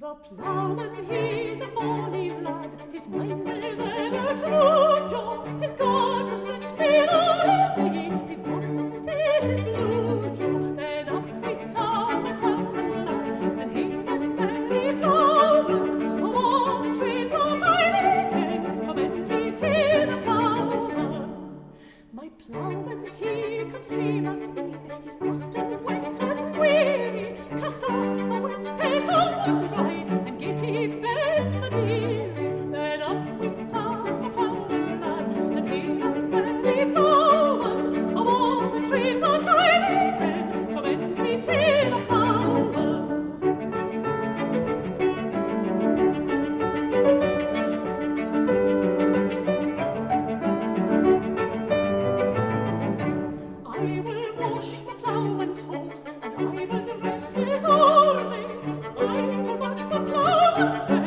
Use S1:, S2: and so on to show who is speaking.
S1: The ploughman, he's a bonny lad, his mind is ever true, Joe. He's got a split below his knee, his bonnet it is blue, Joe. Then up we Tom, a ploughman lad, and he a merry ploughman. Of all the trades that I ken, commend me to the ploughman. My ploughman, he comes hame at e'en, he's often wet and weary, cast off the wet pate on the dry, and gitty bed Madeira. Then up with Tom, a ploughman lad, and he a merry ploughman. Of all the trades that I ken, commend me to the ploughman. I will wash the ploughman's hose, and I will dress his orney. I will back the ploughman's bed,